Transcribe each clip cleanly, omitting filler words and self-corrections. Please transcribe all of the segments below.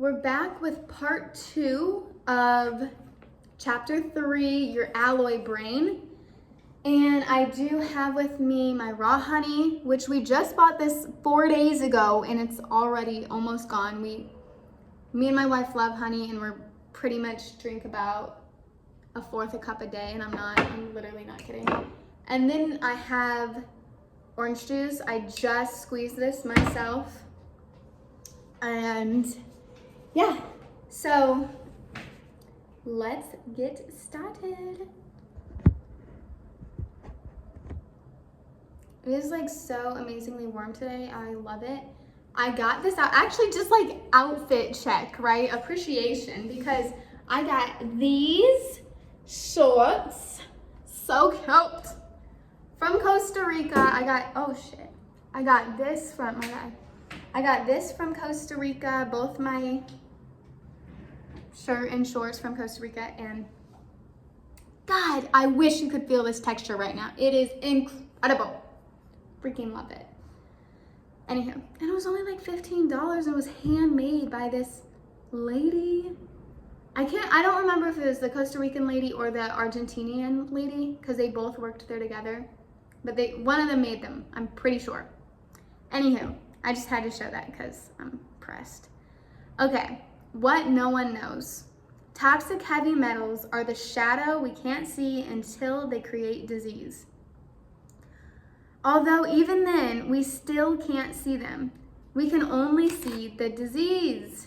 We're back with part 2 of chapter 3, your alloy brain. And I do have with me my raw honey, which we just bought this 4 days ago and it's already almost gone. Me and my wife love honey and we're pretty much drink about 1/4 cup a day, and I'm literally not kidding. And then I have orange juice. I just squeezed this myself. And yeah, so let's get started. It is like so amazingly warm today. I love it. I got this out, actually just like outfit check, right? Appreciation, because I got these shorts, so cute, from Costa Rica. I got this from, I got this from Costa Rica, both my shirt and shorts from Costa Rica, and God, I wish you could feel this texture right now. It is incredible. Freaking love it. Anywho, and it was only like $15. It was handmade by this lady. I don't remember if it was the Costa Rican lady or the Argentinian lady, because they both worked there together, but one of them made them, I'm pretty sure. Anywho, I just had to show that because I'm pressed. Okay, what no one knows. Toxic heavy metals are the shadow we can't see until they create disease. Although even then, we still can't see them. We can only see the disease.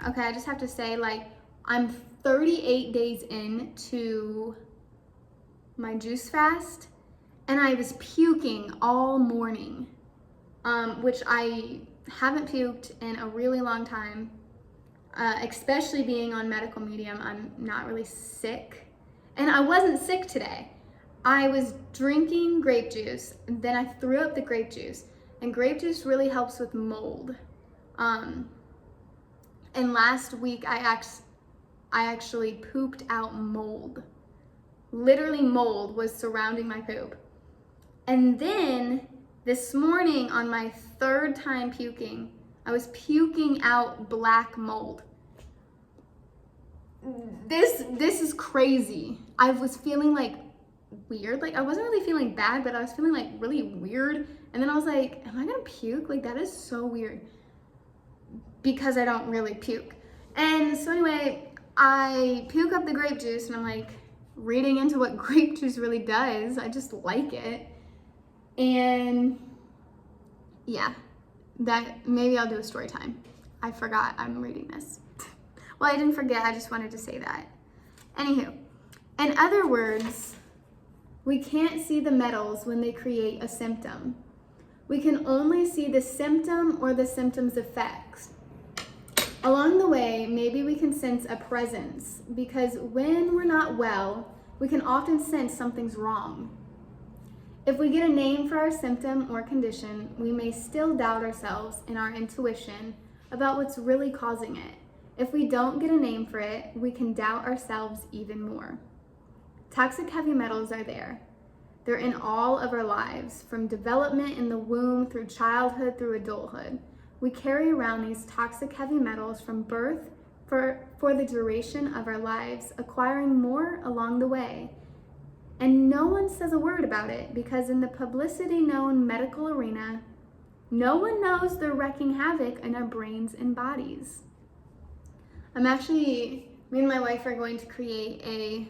Okay, I just have to say, like, I'm 38 days into my juice fast, and I was puking all morning, which I haven't puked in a really long time, especially being on medical medium. I'm not really sick, and I wasn't sick today. I was drinking grape juice, and then I threw up the grape juice, and grape juice really helps with mold. And last week I actually pooped out mold. Literally mold was surrounding my poop. And then this morning on my 3rd time puking, I was puking out black mold. This is crazy. I was feeling like weird. Like, I wasn't really feeling bad, but I was feeling like really weird. And then I was like, am I gonna puke? Like, that is so weird, because I don't really puke. And so anyway, I puke up the grape juice, and I'm like reading into what grape juice really does. I just like it. And yeah, that maybe I'll do a story time. I forgot I'm reading this. Well, I didn't forget, I just wanted to say that. Anywho, in other words, we can't see the metals when they create a symptom. We can only see the symptom or the symptom's effects. Along the way, maybe we can sense a presence, because when we're not well, we can often sense something's wrong. If we get a name for our symptom or condition, we may still doubt ourselves and our intuition about what's really causing it. If we don't get a name for it, we can doubt ourselves even more. Toxic heavy metals are there. They're in all of our lives, from development in the womb through childhood through adulthood. We carry around these toxic heavy metals from birth for the duration of our lives, acquiring more along the way. And no one says a word about it, because in the publicity-known medical arena, no one knows they're wreaking havoc in our brains and bodies. Me and my wife are going to create a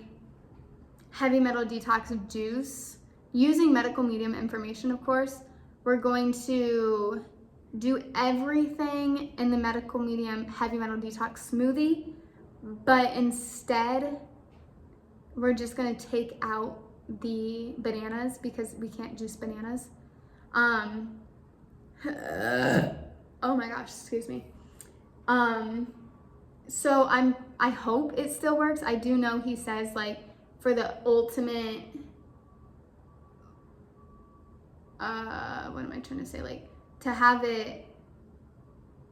heavy metal detox juice using medical medium information, of course. We're going to do everything in the medical medium heavy metal detox smoothie, but instead we're just gonna take out the bananas, because we can't juice bananas. Oh my gosh, excuse me. So I hope it still works. I do know he says, like, for the ultimate, what am I trying to say? Like, to have it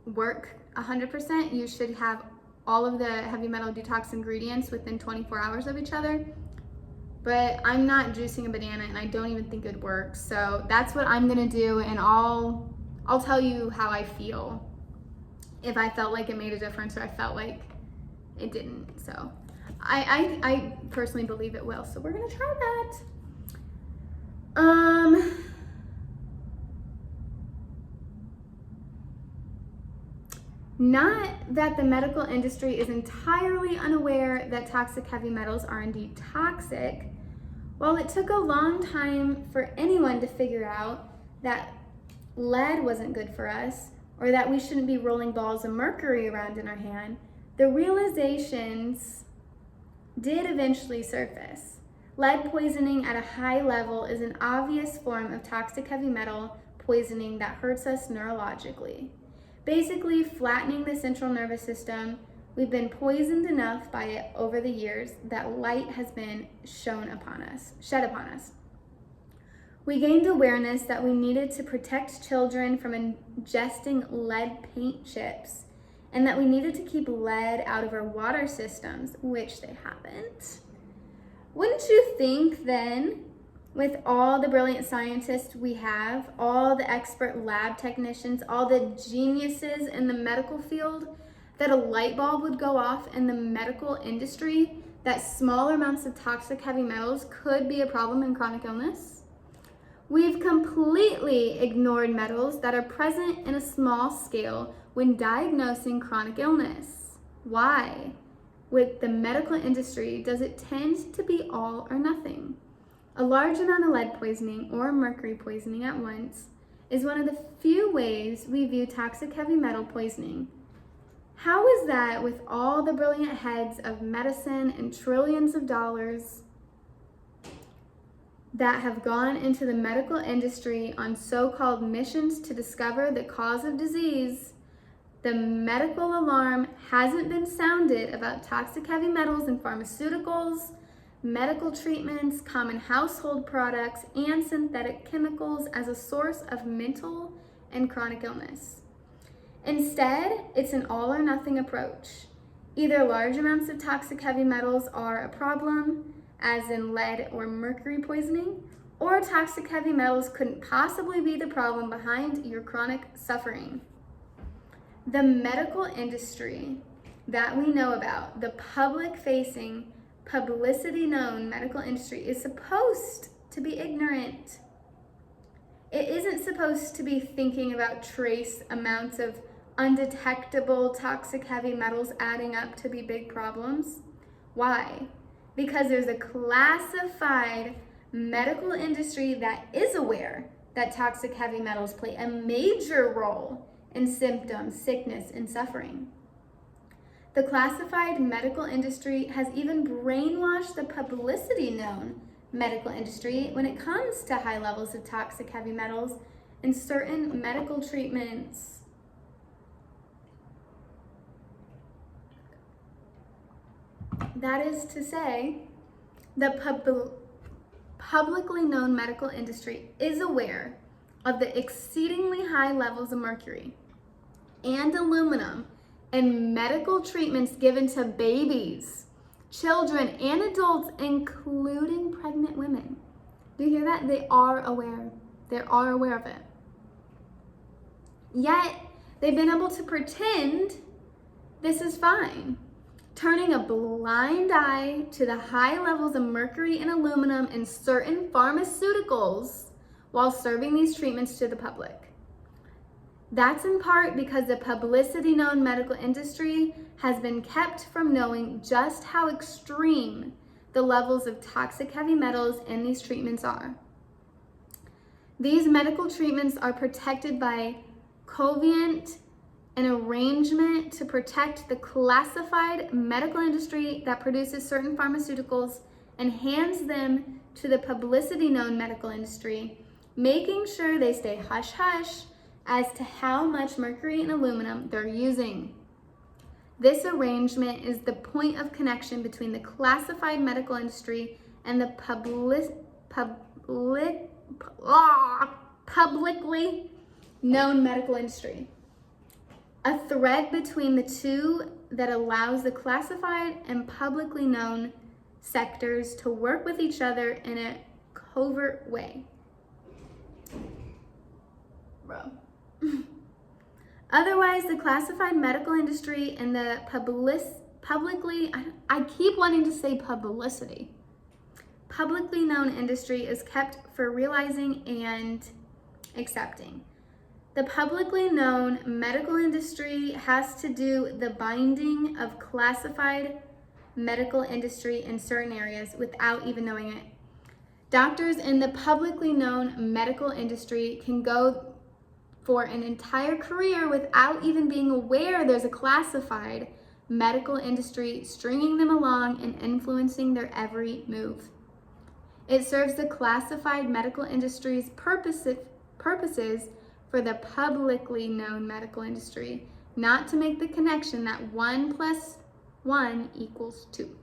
work 100%, you should have all of the heavy metal detox ingredients within 24 hours of each other. But I'm not juicing a banana, and I don't even think it works. So that's what I'm gonna do, and I'll tell you how I feel if I felt like it made a difference or I felt like it didn't. So I personally believe it will. So we're gonna try that. Not that the medical industry is entirely unaware that toxic heavy metals are indeed toxic. While it took a long time for anyone to figure out that lead wasn't good for us, or that we shouldn't be rolling balls of mercury around in our hand, the realizations did eventually surface. Lead poisoning at a high level is an obvious form of toxic heavy metal poisoning that hurts us neurologically. Basically flattening the central nervous system. We've been poisoned enough by it over the years that light has been shed upon us. We gained awareness that we needed to protect children from ingesting lead paint chips, and that we needed to keep lead out of our water systems, which they haven't. Wouldn't you think then, with all the brilliant scientists we have, all the expert lab technicians, all the geniuses in the medical field, that a light bulb would go off in the medical industry, that smaller amounts of toxic heavy metals could be a problem in chronic illness? We've completely ignored metals that are present in a small scale when diagnosing chronic illness. Why? With the medical industry, does it tend to be all or nothing? A large amount of lead poisoning or mercury poisoning at once is one of the few ways we view toxic heavy metal poisoning. How is that, with all the brilliant heads of medicine and trillions of dollars that have gone into the medical industry on so-called missions to discover the cause of disease, the medical alarm hasn't been sounded about toxic heavy metals in pharmaceuticals, medical treatments, common household products, and synthetic chemicals as a source of mental and chronic illness? Instead, it's an all or nothing approach. Either large amounts of toxic heavy metals are a problem, as in lead or mercury poisoning, or toxic heavy metals couldn't possibly be the problem behind your chronic suffering. The medical industry that we know about, the public-facing, publicity-known medical industry, is supposed to be ignorant. It isn't supposed to be thinking about trace amounts of undetectable toxic heavy metals adding up to be big problems. Why? Because there's a classified medical industry that is aware that toxic heavy metals play a major role in symptoms, sickness, and suffering. The classified medical industry has even brainwashed the publicity-known medical industry when it comes to high levels of toxic heavy metals in certain medical treatments. That is to say, the publicly known medical industry is aware of the exceedingly high levels of mercury and aluminum in medical treatments given to babies, children, and adults, including pregnant women. Do you hear that? They are aware. They are aware of it. Yet, they've been able to pretend this is fine, turning a blind eye to the high levels of mercury and aluminum in certain pharmaceuticals while serving these treatments to the public. That's in part because the publicity-known medical industry has been kept from knowing just how extreme the levels of toxic heavy metals in these treatments are. These medical treatments are protected by covenant, an arrangement to protect the classified medical industry that produces certain pharmaceuticals and hands them to the publicity-known medical industry, making sure they stay hush-hush as to how much mercury and aluminum they're using. This arrangement is the point of connection between the classified medical industry and the publicly known medical industry. A thread between the two that allows the classified and publicly known sectors to work with each other in a covert way. Bro. Otherwise, the classified medical industry and the I keep wanting to say publicity. Publicly known industry is kept for realizing and accepting. The publicly known medical industry has to do the binding of classified medical industry in certain areas without even knowing it. Doctors in the publicly known medical industry can go for an entire career without even being aware there's a classified medical industry stringing them along and influencing their every move. It serves the classified medical industry's purposes for the publicly known medical industry, not to make the connection that 1 + 1 = 2.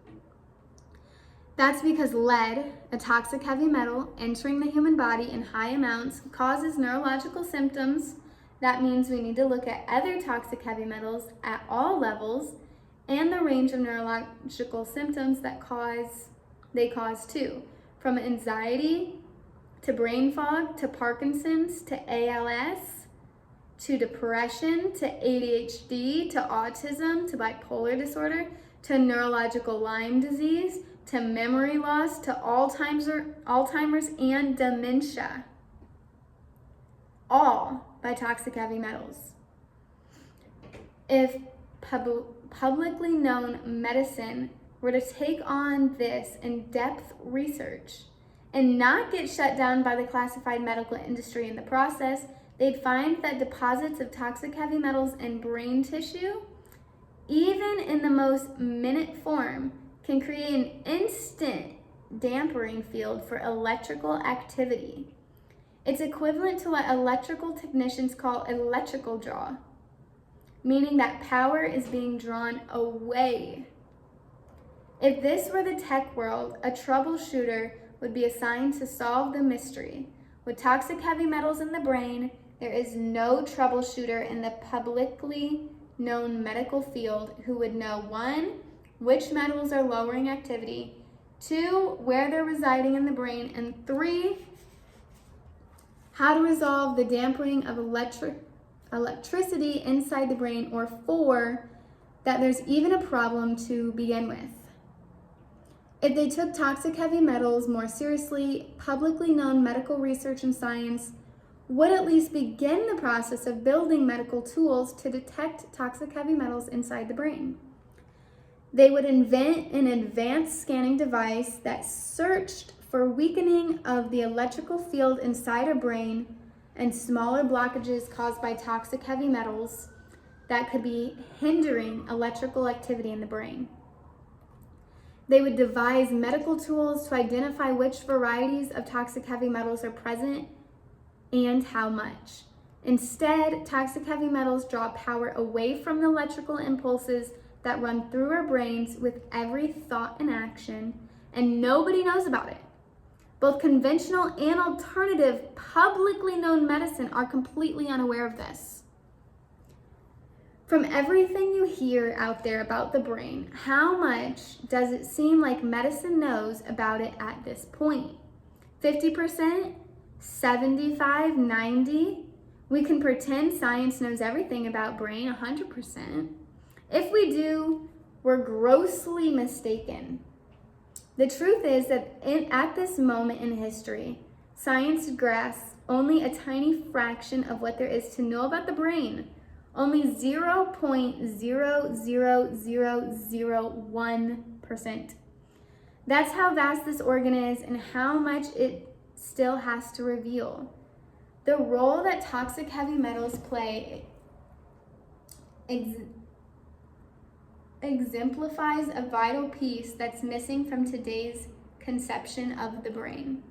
That's because lead, a toxic heavy metal entering the human body in high amounts, causes neurological symptoms. That means we need to look at other toxic heavy metals at all levels and the range of neurological symptoms that they cause too, from anxiety to brain fog to Parkinson's to ALS to depression to ADHD to autism to bipolar disorder to neurological Lyme disease to memory loss to Alzheimer's and dementia, all by toxic heavy metals. If publicly known medicine were to take on this in-depth research and not get shut down by the classified medical industry in the process, they'd find that deposits of toxic heavy metals in brain tissue, even in the most minute form, can create an instant dampering field for electrical activity. It's equivalent to what electrical technicians call electrical draw, meaning that power is being drawn away. If this were the tech world, a troubleshooter would be assigned to solve the mystery. With toxic heavy metals in the brain, there is no troubleshooter in the publicly known medical field who would know 1, which metals are lowering activity, 2, where they're residing in the brain, and 3, how to resolve the dampening of electricity inside the brain, or 4, that there's even a problem to begin with. If they took toxic heavy metals more seriously, publicly known medical research and science would at least begin the process of building medical tools to detect toxic heavy metals inside the brain. They would invent an advanced scanning device that searched for weakening of the electrical field inside our brain and smaller blockages caused by toxic heavy metals that could be hindering electrical activity in the brain. They would devise medical tools to identify which varieties of toxic heavy metals are present and how much. Instead, toxic heavy metals draw power away from the electrical impulses that run through our brains with every thought and action, and nobody knows about it. Both conventional and alternative publicly known medicine are completely unaware of this. From everything you hear out there about the brain, how much does it seem like medicine knows about it at this point? 50%? 75? 90? We can pretend science knows everything about brain 100%. If we do, we're grossly mistaken. The truth is that at this moment in history, science grasps only a tiny fraction of what there is to know about the brain. Only 0.00001%. That's how vast this organ is and how much it still has to reveal. The role that toxic heavy metals play exemplifies a vital piece that's missing from today's conception of the brain.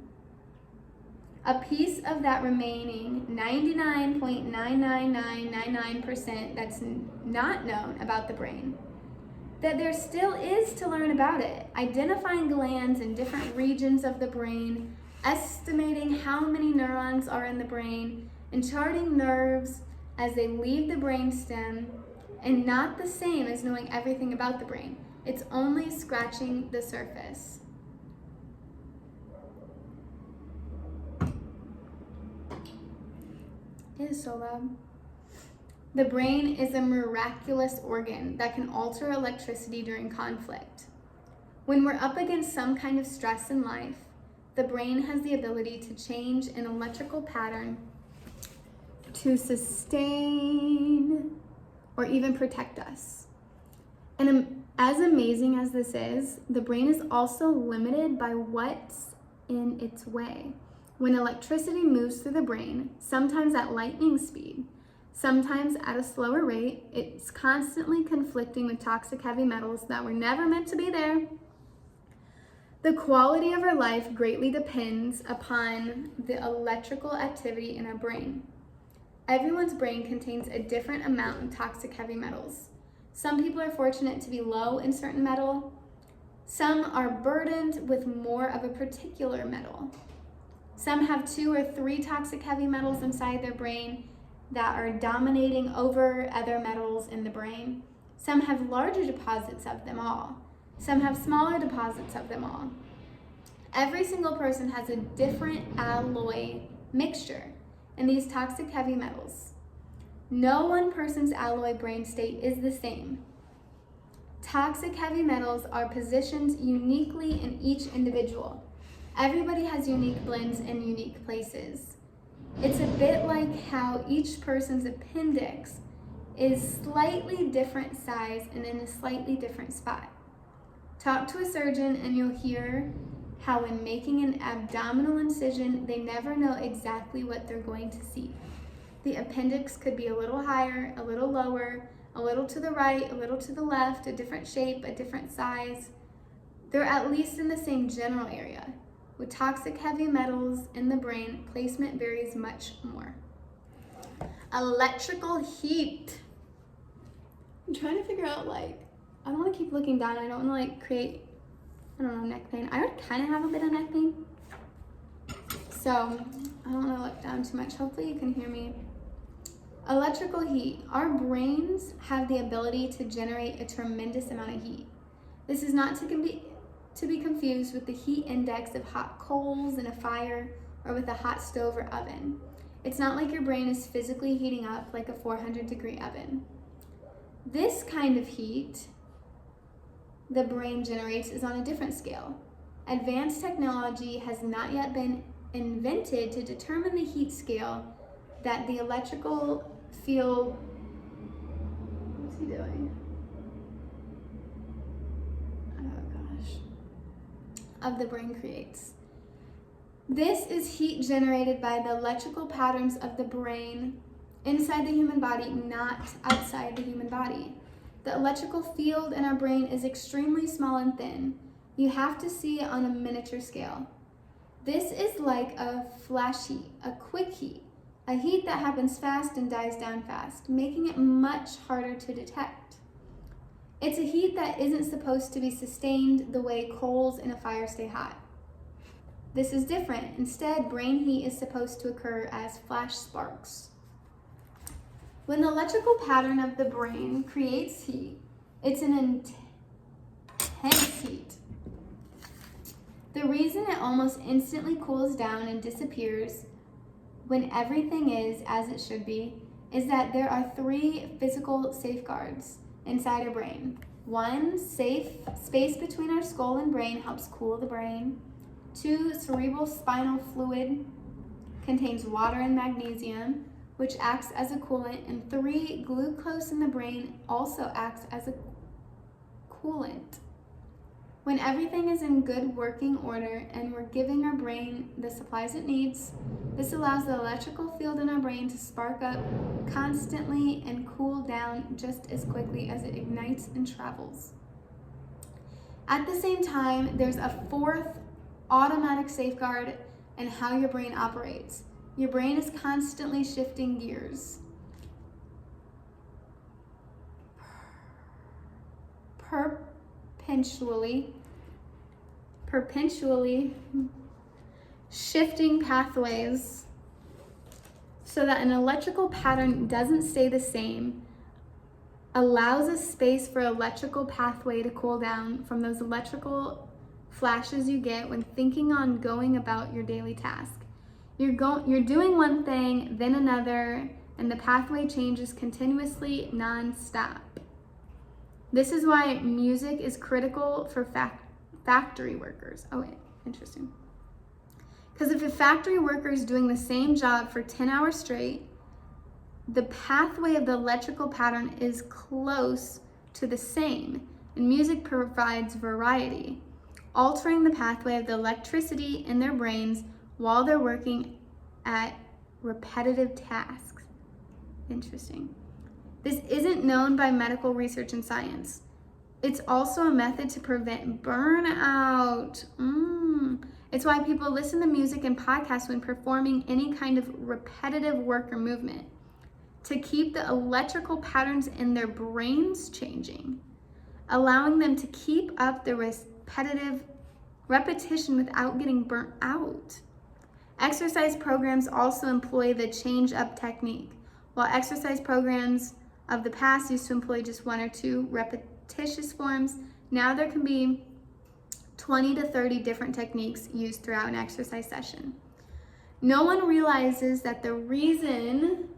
A piece of that remaining 99.99999% that's not known about the brain. That there still is to learn about it, identifying glands in different regions of the brain, estimating how many neurons are in the brain, and charting nerves as they leave the brainstem, and not the same as knowing everything about the brain. It's only scratching the surface. It is so loud. The brain is a miraculous organ that can alter electricity during conflict. When we're up against some kind of stress in life, the brain has the ability to change an electrical pattern to sustain or even protect us. And as amazing as this is, the brain is also limited by what's in its way. When electricity moves through the brain, sometimes at lightning speed, sometimes at a slower rate, it's constantly conflicting with toxic heavy metals that were never meant to be there. The quality of our life greatly depends upon the electrical activity in our brain. Everyone's brain contains a different amount of toxic heavy metals. Some people are fortunate to be low in certain metal. Some are burdened with more of a particular metal. Some have 2 or 3 toxic heavy metals inside their brain that are dominating over other metals in the brain. Some have larger deposits of them all. Some have smaller deposits of them all. Every single person has a different alloy mixture in these toxic heavy metals. No one person's alloy brain state is the same. Toxic heavy metals are positioned uniquely in each individual. Everybody has unique blends in unique places. It's a bit like how each person's appendix is slightly different size and in a slightly different spot. Talk to a surgeon and you'll hear how when making an abdominal incision, they never know exactly what they're going to see. The appendix could be a little higher, a little lower, a little to the right, a little to the left, a different shape, a different size. They're at least in the same general area. With toxic heavy metals in the brain, placement varies much more. Electrical heat. I'm trying to figure out, I don't want to keep looking down. I don't want to create, neck pain. I already kind of have a bit of neck pain. So I don't want to look down too much. Hopefully you can hear me. Electrical heat. Our brains have the ability to generate a tremendous amount of heat. This is not to be confused with the heat index of hot coals in a fire or with a hot stove or oven. It's not like your brain is physically heating up like a 400-degree oven. This kind of heat the brain generates is on a different scale. Advanced technology has not yet been invented to determine the heat scale that the electrical field, what's he doing? Of the brain creates. This is heat generated by the electrical patterns of the brain inside the human body, not outside the human body. The electrical field in our brain is extremely small and thin. You have to see it on a miniature scale. This is like a flash heat, a quick heat, a heat that happens fast and dies down fast, making it much harder to detect. It's a heat that isn't supposed to be sustained the way coals in a fire stay hot. This is different. Instead, brain heat is supposed to occur as flash sparks. When the electrical pattern of the brain creates heat, it's an intense heat. The reason it almost instantly cools down and disappears when everything is as it should be is that there are 3 physical safeguards inside our brain. 1, safe space between our skull and brain helps cool the brain. 2, cerebral spinal fluid contains water and magnesium, which acts as a coolant. And 3, glucose in the brain also acts as a coolant. When everything is in good working order and we're giving our brain the supplies it needs, this allows the electrical field in our brain to spark up constantly and cool down just as quickly as it ignites and travels. At the same time, there's a 4th automatic safeguard in how your brain operates. Your brain is constantly shifting gears. Perpetually shifting pathways so that an electrical pattern doesn't stay the same, allows a space for electrical pathway to cool down from those electrical flashes you get when thinking on going about your daily task. You're doing one thing, then another, and the pathway changes continuously, non-stop. This is why music is critical for factory workers. Oh wait, interesting. Because if a factory worker is doing the same job for 10 hours straight, the pathway of the electrical pattern is close to the same, and music provides variety, altering the pathway of the electricity in their brains while they're working at repetitive tasks. Interesting. This isn't known by medical research and science. It's also a method to prevent burnout. It's why people listen to music and podcasts when performing any kind of repetitive work or movement, to keep the electrical patterns in their brains changing, allowing them to keep up the repetition without getting burnt out. Exercise programs also employ the change-up technique. While exercise programs of the past used to employ just 1 or 2 repetitious forms, now there can be 20 to 30 different techniques used throughout an exercise session. No one realizes that the reason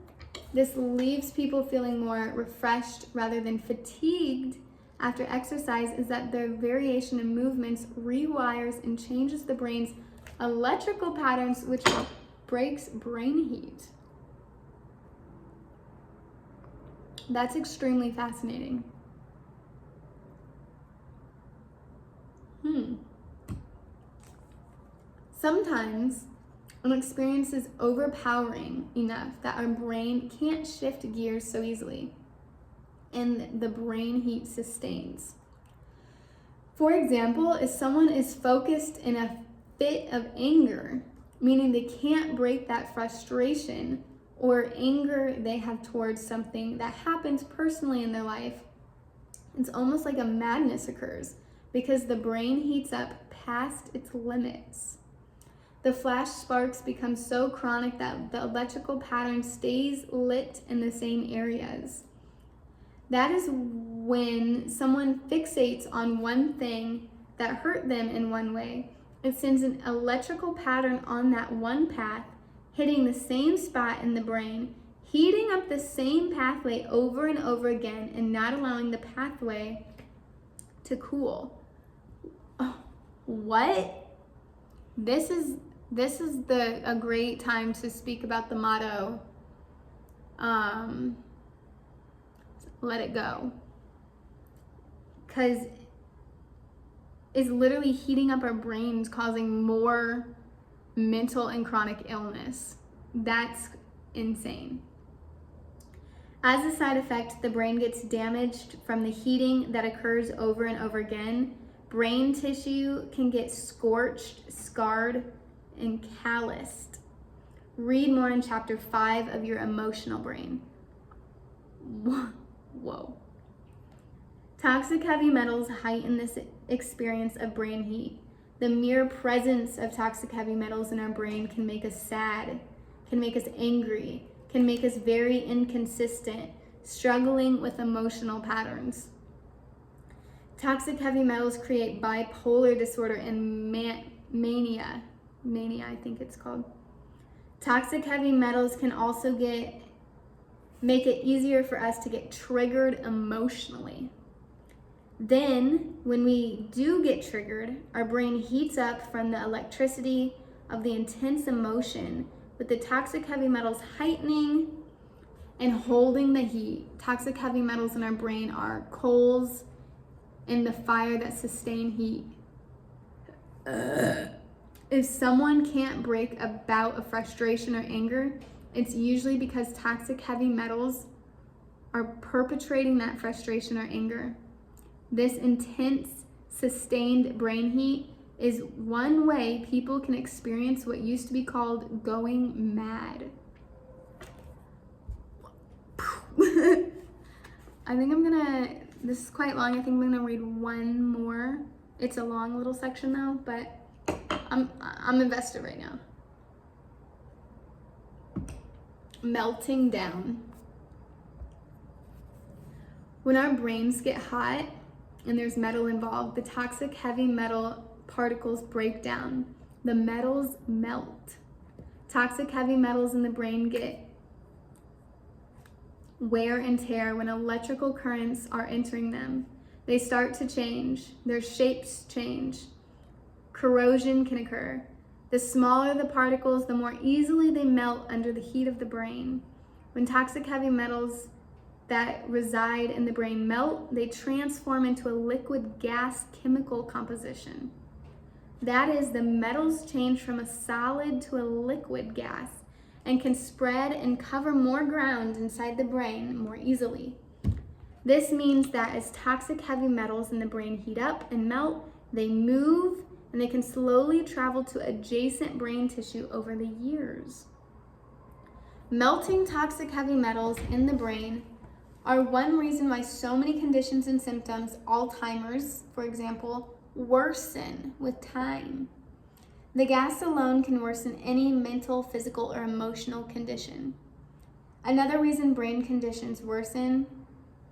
this leaves people feeling more refreshed rather than fatigued after exercise is that the variation in movements rewires and changes the brain's electrical patterns, which breaks brain heat. That's extremely fascinating. Sometimes an experience is overpowering enough that our brain can't shift gears so easily, and the brain heat sustains. For example, if someone is focused in a fit of anger, meaning they can't break that frustration or anger they have towards something that happens personally in their life, it's almost like a madness occurs because the brain heats up past its limits. The flash sparks become so chronic that the electrical pattern stays lit in the same areas. That is when someone fixates on one thing that hurt them in one way. It sends an electrical pattern on that one path, hitting the same spot in the brain, heating up the same pathway over and over again, and not allowing the pathway to cool. Oh, what? This is a great time to speak about the motto, let it go. Because it's literally heating up our brains, causing more mental and chronic illness. That's insane. As a side effect, the brain gets damaged from the heating that occurs over and over again. Brain tissue can get scorched, scarred, and calloused. Read more in chapter 5 of your emotional brain. Whoa. Toxic heavy metals heighten this experience of brain heat. The mere presence of toxic heavy metals in our brain can make us sad, can make us angry, can make us very inconsistent, struggling with emotional patterns. Toxic heavy metals create bipolar disorder and mania, I think it's called. Toxic heavy metals can also make it easier for us to get triggered emotionally. Then, when we do get triggered, our brain heats up from the electricity of the intense emotion, with the toxic heavy metals heightening and holding the heat. Toxic heavy metals in our brain are coals in the fire that sustain heat. If someone can't break a bout of frustration or anger, it's usually because toxic heavy metals are perpetrating that frustration or anger. This intense, sustained brain heat is one way people can experience what used to be called going mad. This is quite long. I think I'm gonna read one more. It's a long little section though, but I'm invested right now. Melting down. When our brains get hot and there's metal involved, the toxic heavy metal particles break down. The metals melt. Toxic heavy metals in the brain get wear and tear when electrical currents are entering them. They start to change, their shapes change. Corrosion can occur. The smaller the particles, the more easily they melt under the heat of the brain. When toxic heavy metals that reside in the brain melt, they transform into a liquid gas chemical composition. That is, the metals change from a solid to a liquid gas and can spread and cover more ground inside the brain more easily. This means that as toxic heavy metals in the brain heat up and melt, they move and they can slowly travel to adjacent brain tissue over the years. Melting toxic heavy metals in the brain are one reason why so many conditions and symptoms, Alzheimer's, for example, worsen with time. The gas alone can worsen any mental, physical, or emotional condition. Another reason brain conditions worsen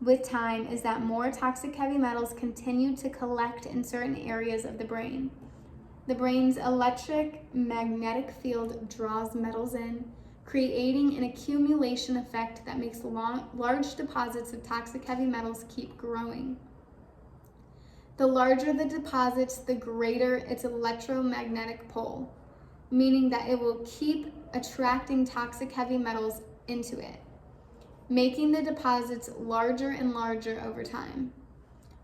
with time is that more toxic heavy metals continue to collect in certain areas of the brain. The brain's electromagnetic field draws metals in, creating an accumulation effect that makes large deposits of toxic heavy metals keep growing. The larger the deposits, the greater its electromagnetic pull, meaning that it will keep attracting toxic heavy metals into it, making the deposits larger and larger over time.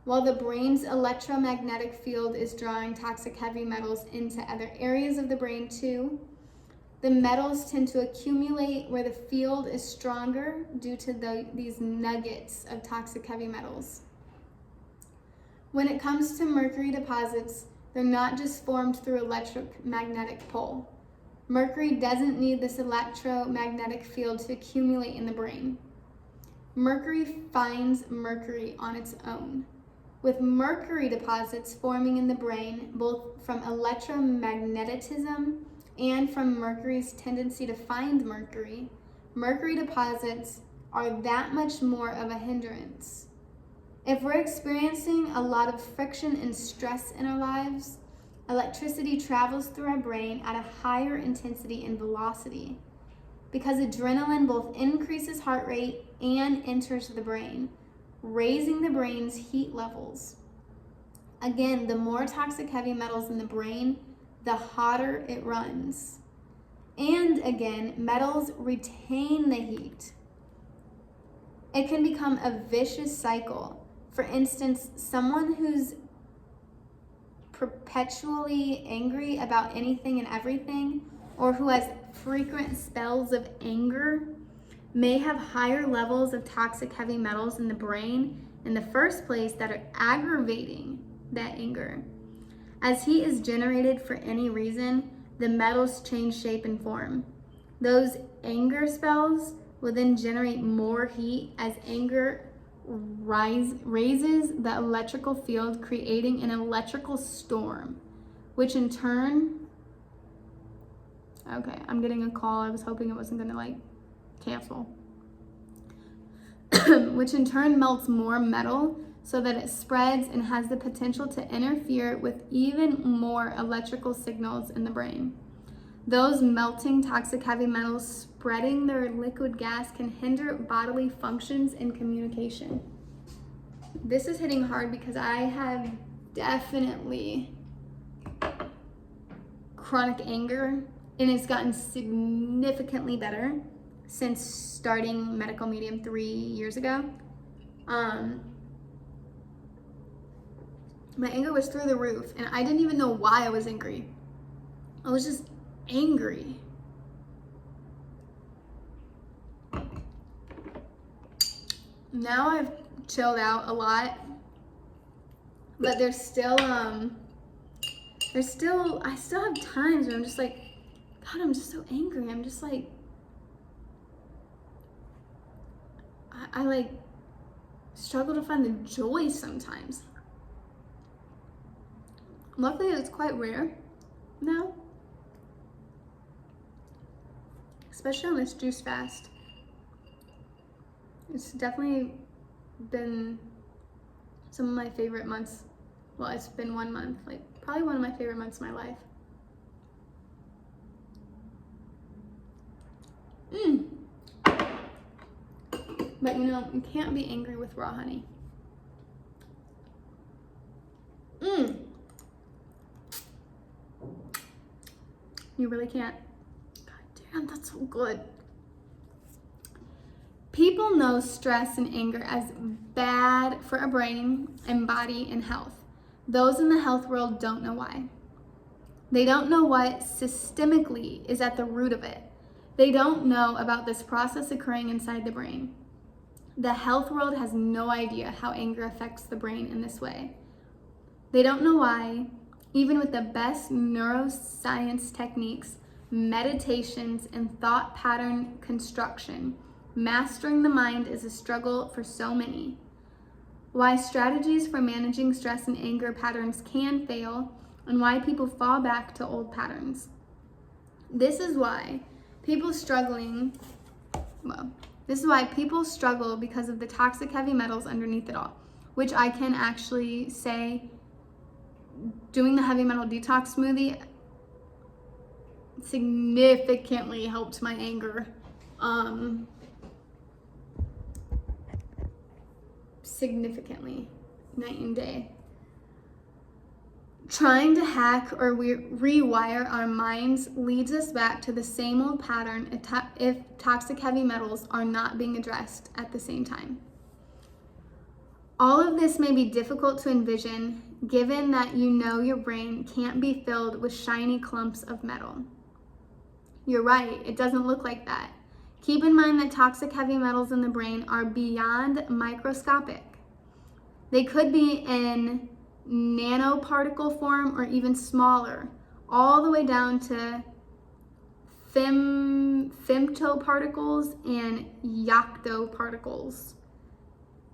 While the brain's electromagnetic field is drawing toxic heavy metals into other areas of the brain too, the metals tend to accumulate where the field is stronger due to these nuggets of toxic heavy metals. When it comes to mercury deposits, they're not just formed through electromagnetic pull. Mercury doesn't need this electromagnetic field to accumulate in the brain. Mercury finds mercury on its own. With mercury deposits forming in the brain, both from electromagnetism and from mercury's tendency to find mercury, mercury deposits are that much more of a hindrance. If we're experiencing a lot of friction and stress in our lives, electricity travels through our brain at a higher intensity and velocity because adrenaline both increases heart rate and enters the brain, raising the brain's heat levels. Again, the more toxic heavy metals in the brain, the hotter it runs. And again, metals retain the heat. It can become a vicious cycle. For instance, someone who's perpetually angry about anything and everything, or who has frequent spells of anger, may have higher levels of toxic heavy metals in the brain in the first place that are aggravating that anger. As heat is generated for any reason, the metals change shape and form. Those anger spells will then generate more heat as anger raises the electrical field, creating an electrical storm, which in turn, okay, I'm getting a call. I was hoping it wasn't gonna cancel. Which in turn melts more metal so that it spreads and has the potential to interfere with even more electrical signals in the brain. Those melting toxic heavy metals spreading their liquid gas can hinder bodily functions and communication. This is hitting hard because I have definitely chronic anger, and it's gotten significantly better since starting medical medium 3 years ago. My anger was through the roof, and I didn't even know why I was angry. I was just angry. Now I've chilled out a lot, but I still have times where I'm just like, God, I'm just so angry. I'm just like, I struggle to find the joy sometimes. Luckily, it's quite rare now, especially on this juice fast. It's definitely been some of my favorite months. Well, it's been 1 month, probably one of my favorite months of my life. But you can't be angry with raw honey. You really can't. God damn, that's so good. People know stress and anger as bad for our brain and body and health. Those in the health world don't know why. They don't know what systemically is at the root of it. They don't know about this process occurring inside the brain. The health world has no idea how anger affects the brain in this way. They don't know why, even with the best neuroscience techniques, meditations, and thought pattern construction, mastering the mind is a struggle for so many. Why strategies for managing stress and anger patterns can fail, and why people fall back to old patterns. This is why people struggle because of the toxic heavy metals underneath it all, which I can actually say, doing the heavy metal detox smoothie significantly helped my anger. Significantly, night and day. Trying to hack or rewire our minds leads us back to the same old pattern if toxic heavy metals are not being addressed at the same time. All of this may be difficult to envision, given that your brain can't be filled with shiny clumps of metal. You're right, it doesn't look like that. Keep in mind that toxic heavy metals in the brain are beyond microscopic. They could be in nanoparticle form or even smaller, all the way down to femtoparticles and yoctoparticles.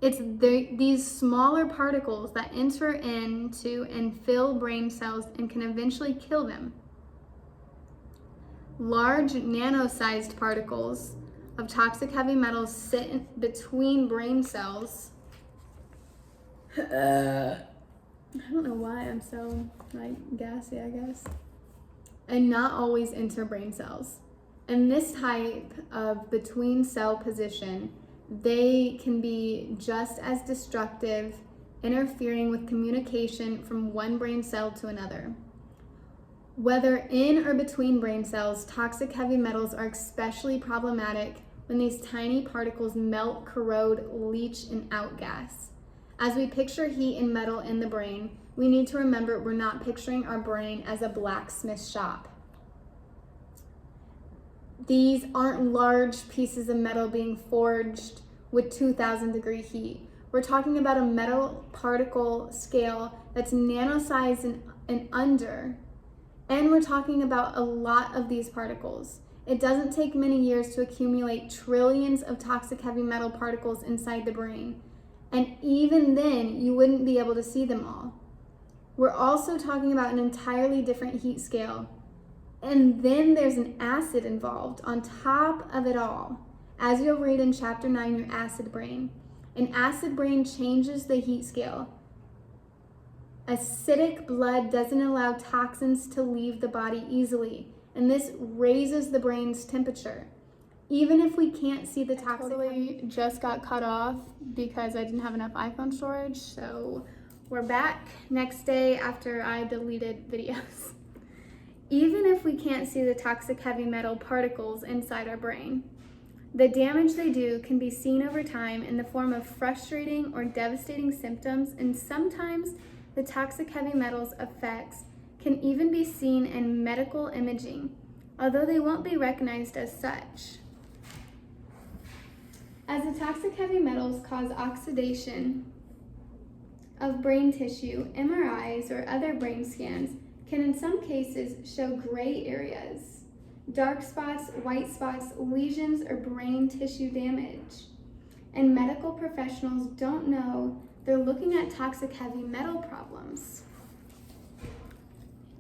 It's these smaller particles that enter into and fill brain cells and can eventually kill them. Large nano-sized particles of toxic heavy metals sit between brain cells. I don't know why I'm so gassy, I guess. And not always enter brain cells. And this type of between cell position, they can be just as destructive, interfering with communication from one brain cell to another. Whether in or between brain cells, toxic heavy metals are especially problematic when these tiny particles melt, corrode, leach, and outgas. As we picture heat and metal in the brain, we need to remember we're not picturing our brain as a blacksmith shop. These aren't large pieces of metal being forged with 2,000 degree heat. We're talking about a metal particle scale that's nano-sized and under. And we're talking about a lot of these particles. It doesn't take many years to accumulate trillions of toxic heavy metal particles inside the brain. And even then, you wouldn't be able to see them all. We're also talking about an entirely different heat scale. And then there's an acid involved on top of it all. As you'll read in chapter 9, your acid brain. An acid brain changes the heat scale. Acidic blood doesn't allow toxins to leave the body easily, and this raises the brain's temperature. Even if we can't see the toxic... I totally just got cut off because I didn't have enough iPhone storage, so we're back next day after I deleted videos. Even if we can't see the toxic heavy metal particles inside our brain, the damage they do can be seen over time in the form of frustrating or devastating symptoms, and sometimes the toxic heavy metals effects can even be seen in medical imaging, although they won't be recognized as such. As the toxic heavy metals cause oxidation of brain tissue, MRIs or other brain scans can in some cases show gray areas, dark spots, white spots, lesions, or brain tissue damage. And medical professionals don't know they're looking at toxic heavy metal problems.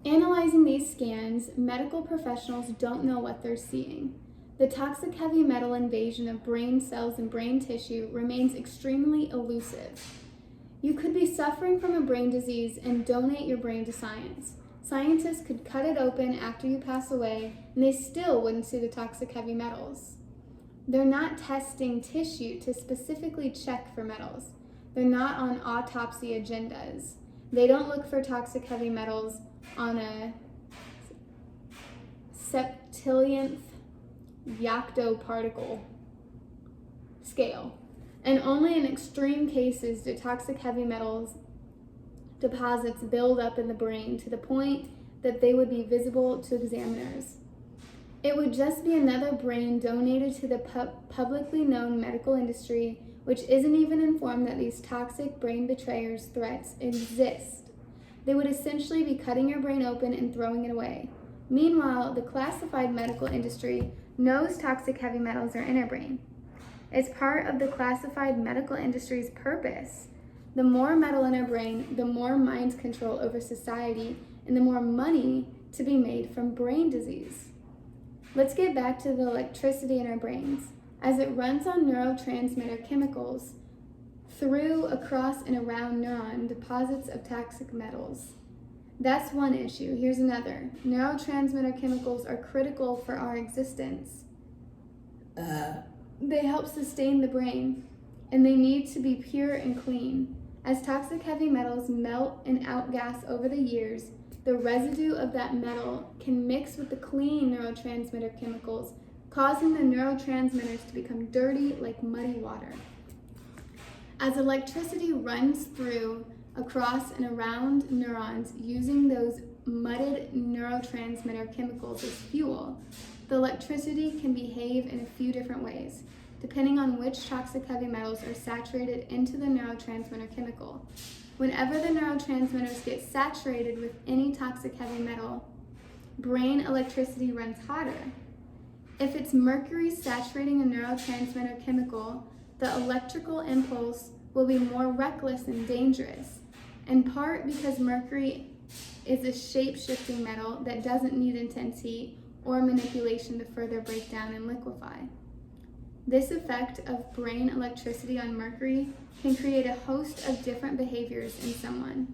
Analyzing these scans, medical professionals don't know what they're seeing. The toxic heavy metal invasion of brain cells and brain tissue remains extremely elusive. You could be suffering from a brain disease and donate your brain to science. Scientists could cut it open after you pass away, and they still wouldn't see the toxic heavy metals. They're not testing tissue to specifically check for metals. They're not on autopsy agendas. They don't look for toxic heavy metals on a septillionth yoctoparticle scale. And only in extreme cases do toxic heavy metals deposits build up in the brain to the point that they would be visible to examiners. It would just be another brain donated to the publicly known medical industry, which isn't even informed that these toxic brain betrayers threats exist. They would essentially be cutting your brain open and throwing it away. Meanwhile, the classified medical industry knows toxic heavy metals are in our brain. It's part of the classified medical industry's purpose. The more metal in our brain, the more mind control over society, and the more money to be made from brain disease. Let's get back to the electricity in our brains. As it runs on neurotransmitter chemicals through, across, and around neuron deposits of toxic metals. That's one issue. Here's another. Neurotransmitter chemicals are critical for our existence. They help sustain the brain, and they need to be pure and clean. As toxic heavy metals melt and outgas over the years, the residue of that metal can mix with the clean neurotransmitter chemicals, causing the neurotransmitters to become dirty like muddy water. As electricity runs through, across, and around neurons using those mudded neurotransmitter chemicals as fuel, the electricity can behave in a few different ways, depending on which toxic heavy metals are saturated into the neurotransmitter chemical. Whenever the neurotransmitters get saturated with any toxic heavy metal, brain electricity runs hotter. If it's mercury saturating a neurotransmitter chemical, the electrical impulse will be more reckless and dangerous, in part because mercury is a shape-shifting metal that doesn't need intense heat or manipulation to further break down and liquefy. This effect of brain electricity on mercury can create a host of different behaviors in someone,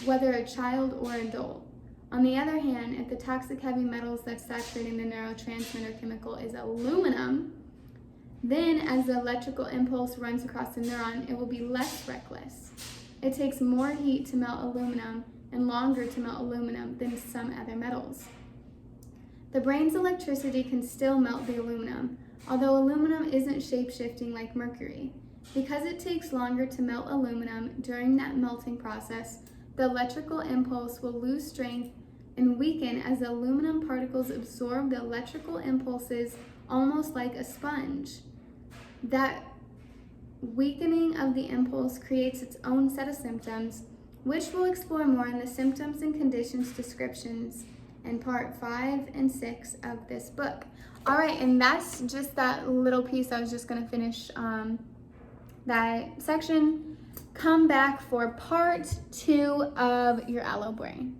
whether a child or adult. On the other hand, if the toxic heavy metals that's saturating the neurotransmitter chemical is aluminum, then as the electrical impulse runs across the neuron, it will be less reckless. It takes more heat to melt aluminum and longer to melt aluminum than some other metals. The brain's electricity can still melt the aluminum, although aluminum isn't shape-shifting like mercury. Because it takes longer to melt aluminum during that melting process, the electrical impulse will lose strength and weaken as the aluminum particles absorb the electrical impulses almost like a sponge. That weakening of the impulse creates its own set of symptoms, which we'll explore more in the symptoms and conditions descriptions in part 5 and 6 of this book. All right, and that's just that little piece. I was just gonna finish that section. Come back for part 2 of your allo brain.